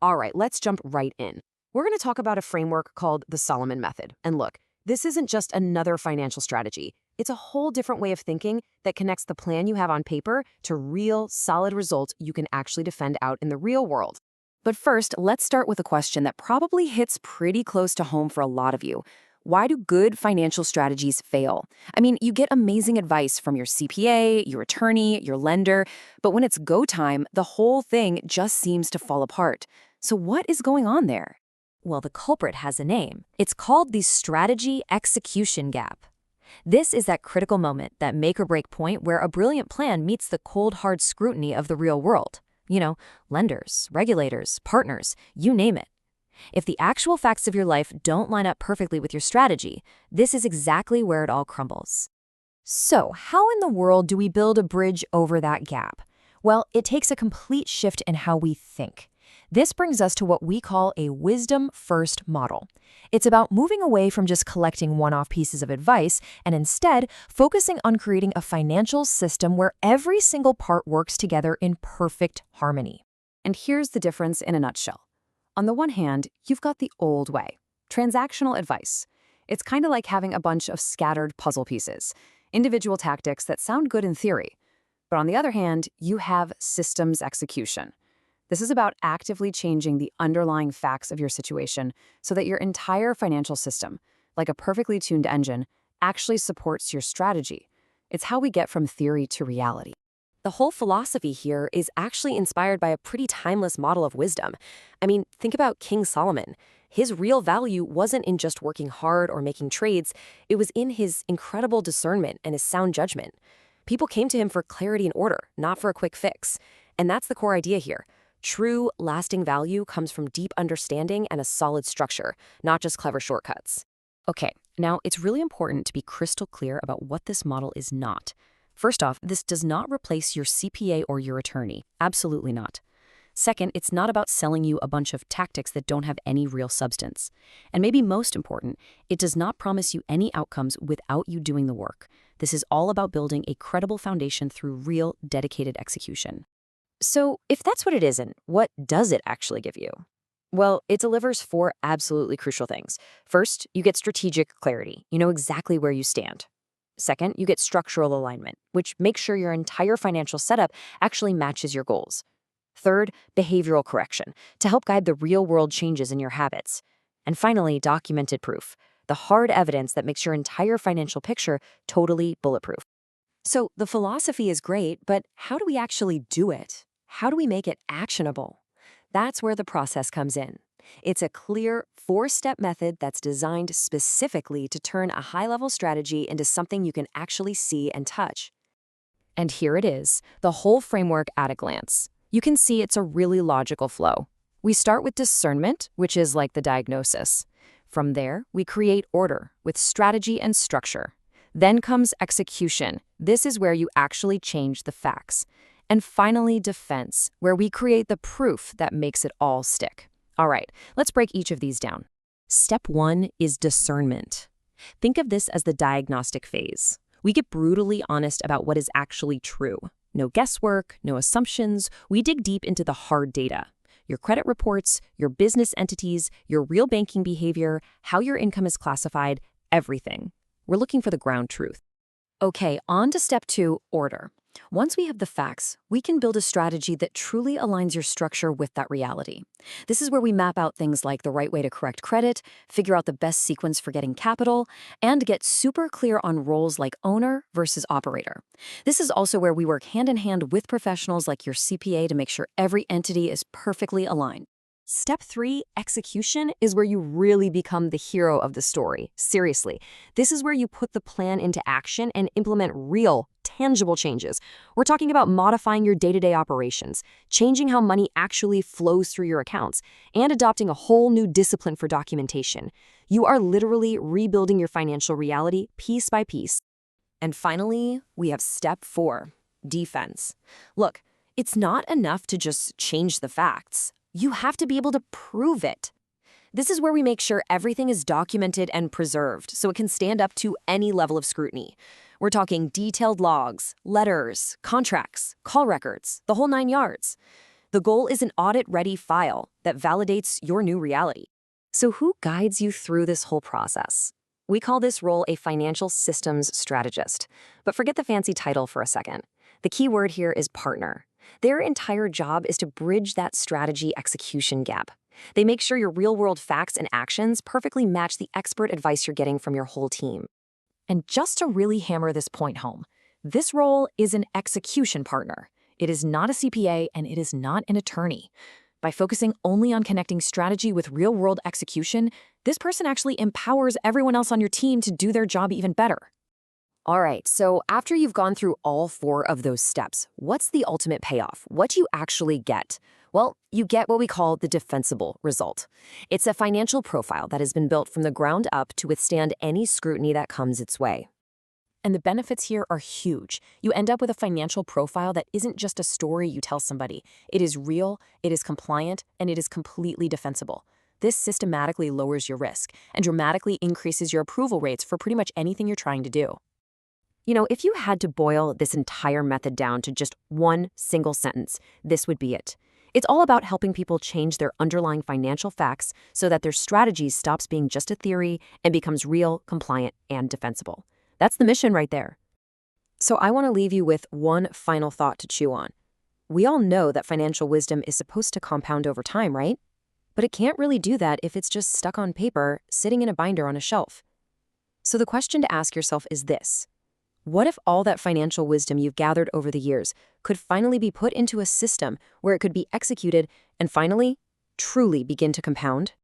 All right, let's jump right in. We're going to talk about a framework called the Solomon Method. And look, this isn't just another financial strategy. It's a whole different way of thinking that connects the plan you have on paper to real, solid results you can actually defend out in the real world. But first, let's start with a question that probably hits pretty close to home for a lot of you. Why do good financial strategies fail? I mean, you get amazing advice from your CPA, your attorney, your lender, but when it's go time, the whole thing just seems to fall apart. So what is going on there? Well, the culprit has a name. It's called the strategy execution gap. This is that critical moment, that make or break point where a brilliant plan meets the cold, hard scrutiny of the real world. You know, lenders, regulators, partners, you name it. If the actual facts of your life don't line up perfectly with your strategy, this is exactly where it all crumbles. So, how in the world do we build a bridge over that gap? Well, it takes a complete shift in how we think. This brings us to what we call a wisdom-first model. It's about moving away from just collecting one-off pieces of advice and instead focusing on creating a financial system where every single part works together in perfect harmony. And here's the difference in a nutshell. On the one hand, you've got the old way, transactional advice. It's kind of like having a bunch of scattered puzzle pieces, individual tactics that sound good in theory. But on the other hand, you have systems execution. This is about actively changing the underlying facts of your situation so that your entire financial system, like a perfectly tuned engine, actually supports your strategy. It's how we get from theory to reality. The whole philosophy here is actually inspired by a pretty timeless model of wisdom. I mean, think about King Solomon. His real value wasn't in just working hard or making trades, it was in his incredible discernment and his sound judgment. People came to him for clarity and order, not for a quick fix. And that's the core idea here. True, lasting value comes from deep understanding and a solid structure, not just clever shortcuts. Okay, now it's really important to be crystal clear about what this model is not. First off, this does not replace your CPA or your attorney. Absolutely not. Second, it's not about selling you a bunch of tactics that don't have any real substance. And maybe most important, it does not promise you any outcomes without you doing the work. This is all about building a credible foundation through real, dedicated execution. So, if that's what it isn't, what does it actually give you? Well, it delivers four absolutely crucial things. First, you get strategic clarity. You know exactly where you stand. Second, you get structural alignment, which makes sure your entire financial setup actually matches your goals. Third, behavioral correction, to help guide the real-world changes in your habits. And finally, documented proof, the hard evidence that makes your entire financial picture totally bulletproof. So the philosophy is great, but how do we actually do it? How do we make it actionable? That's where the process comes in. It's a clear, four-step method that's designed specifically to turn a high-level strategy into something you can actually see and touch. And here it is, the whole framework at a glance. You can see it's a really logical flow. We start with discernment, which is like the diagnosis. From there, we create order with strategy and structure. Then comes execution. This is where you actually change the facts. And finally, defense, where we create the proof that makes it all stick. All right, let's break each of these down. Step 1 is discernment. Think of this as the diagnostic phase. We get brutally honest about what is actually true. No guesswork, no assumptions. We dig deep into the hard data. Your credit reports, your business entities, your real banking behavior, how your income is classified, everything. We're looking for the ground truth. Okay, on to step 2, order. Once we have the facts, we can build a strategy that truly aligns your structure with that reality. This is where we map out things like the right way to correct credit, figure out the best sequence for getting capital, and get super clear on roles like owner versus operator. This is also where we work hand in hand with professionals like your CPA to make sure every entity is perfectly aligned. Step 3, execution, is where you really become the hero of the story. Seriously, this is where you put the plan into action and implement real, tangible changes. We're talking about modifying your day-to-day operations, changing how money actually flows through your accounts, and adopting a whole new discipline for documentation. You are literally rebuilding your financial reality piece by piece. And finally, we have step 4, defense. Look, it's not enough to just change the facts. You have to be able to prove it. This is where we make sure everything is documented and preserved so it can stand up to any level of scrutiny. We're talking detailed logs, letters, contracts, call records, the whole 9 yards. The goal is an audit-ready file that validates your new reality. So who guides you through this whole process? We call this role a financial systems strategist. But forget the fancy title for a second. The key word here is partner. Their entire job is to bridge that strategy execution gap. They make sure your real-world facts and actions perfectly match the expert advice you're getting from your whole team. And just to really hammer this point home, this role is an execution partner. It is not a CPA and it is not an attorney. By focusing only on connecting strategy with real-world execution, this person actually empowers everyone else on your team to do their job even better. All right, so after you've gone through all 4 of those steps, what's the ultimate payoff? What do you actually get? Well, you get what we call the defensible result. It's a financial profile that has been built from the ground up to withstand any scrutiny that comes its way. And the benefits here are huge. You end up with a financial profile that isn't just a story you tell somebody. It is real, it is compliant, and it is completely defensible. This systematically lowers your risk and dramatically increases your approval rates for pretty much anything you're trying to do. You know, if you had to boil this entire method down to just one single sentence, this would be it. It's all about helping people change their underlying financial facts so that their strategy stops being just a theory and becomes real, compliant, and defensible. That's the mission right there. So I want to leave you with one final thought to chew on. We all know that financial wisdom is supposed to compound over time, right? But it can't really do that if it's just stuck on paper, sitting in a binder on a shelf. So the question to ask yourself is this. What if all that financial wisdom you've gathered over the years could finally be put into a system where it could be executed and finally, truly begin to compound?